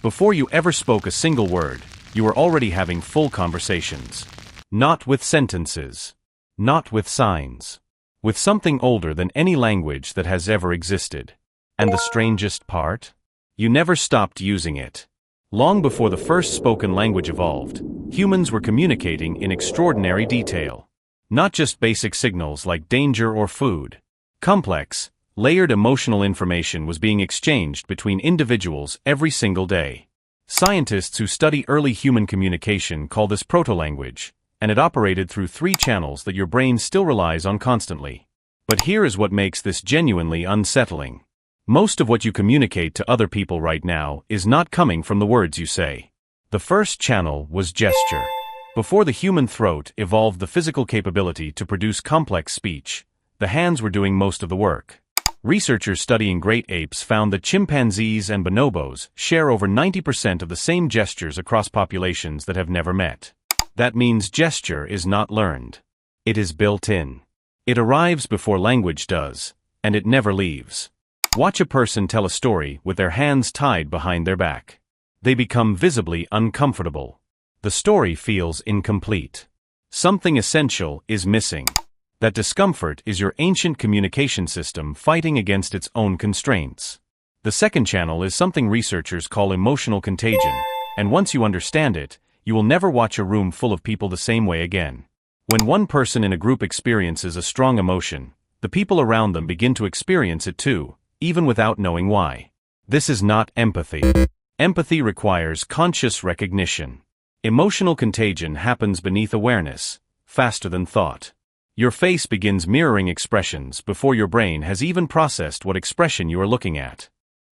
Before you ever spoke a single word, you were already having full conversations. Not with sentences. Not with signs. With something older than any language that has ever existed. And the strangest part? You never stopped using it. Long before the first spoken language evolved, humans were communicating in extraordinary detail. Not just basic signals like danger or food. Complex, layered emotional information was being exchanged between individuals every single day. Scientists who study early human communication call this proto-language, and it operated through 3 channels that your brain still relies on constantly. But here is what makes this genuinely unsettling. Most of what you communicate to other people right now is not coming from the words you say. The first channel was gesture. Before the human throat evolved the physical capability to produce complex speech, the hands were doing most of the work. Researchers studying great apes found that chimpanzees and bonobos share over 90% of the same gestures across populations that have never met. That means gesture is not learned. It is built in. It arrives before language does, and it never leaves. Watch a person tell a story with their hands tied behind their back. They become visibly uncomfortable. The story feels incomplete. Something essential is missing. That discomfort is your ancient communication system fighting against its own constraints. The second channel is something researchers call emotional contagion, and once you understand it, you will never watch a room full of people the same way again. When one person in a group experiences a strong emotion, the people around them begin to experience it too, even without knowing why. This is not empathy. Empathy requires conscious recognition. Emotional contagion happens beneath awareness, faster than thought. Your face begins mirroring expressions before your brain has even processed what expression you are looking at.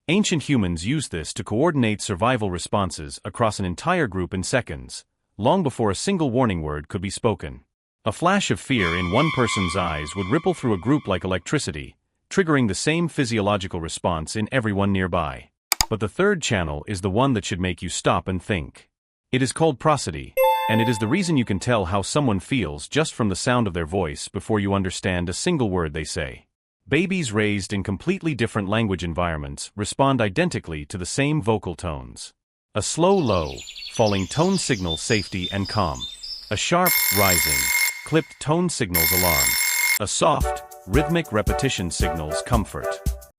Ancient humans used this to coordinate survival responses across an entire group in seconds, long before a single warning word could be spoken. A flash of fear in one person's eyes would ripple through a group like electricity, triggering the same physiological response in everyone nearby. But the third channel is the one that should make you stop and think. It is called prosody, and it is the reason you can tell how someone feels just from the sound of their voice before you understand a single word they say. Babies raised in completely different language environments respond identically to the same vocal tones. A slow low, falling tone signals safety and calm. A sharp, rising, clipped tone signals alarm. A soft, rhythmic repetition signals comfort.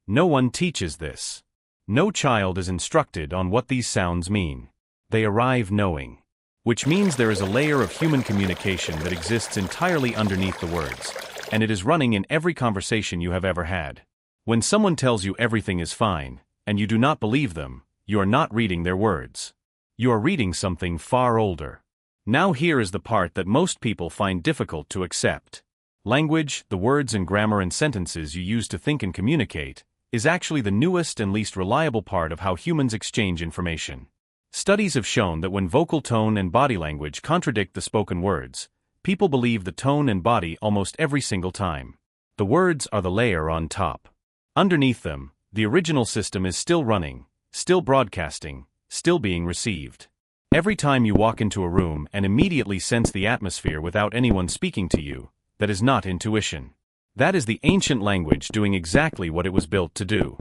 No one teaches this. No child is instructed on what these sounds mean. They arrive knowing. Which means there is a layer of human communication that exists entirely underneath the words, and it is running in every conversation you have ever had. When someone tells you everything is fine, and you do not believe them, you are not reading their words. You are reading something far older. Now here is the part that most people find difficult to accept. Language, the words and grammar and sentences you use to think and communicate, is actually the newest and least reliable part of how humans exchange information. Studies have shown that when vocal tone and body language contradict the spoken words, people believe the tone and body almost every single time. The words are the layer on top. Underneath them, the original system is still running, still broadcasting, still being received. Every time you walk into a room and immediately sense the atmosphere without anyone speaking to you, that is not intuition. That is the ancient language doing exactly what it was built to do.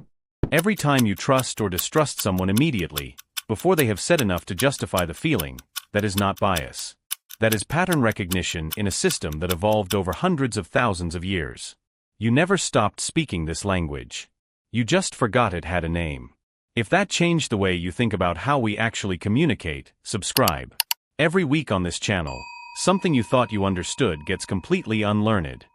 Every time you trust or distrust someone immediately, before they have said enough to justify the feeling, that is not bias. That is pattern recognition in a system that evolved over hundreds of thousands of years. You never stopped speaking this language. You just forgot it had a name. If that changed the way you think about how we actually communicate, subscribe. Every week on this channel, something you thought you understood gets completely unlearned.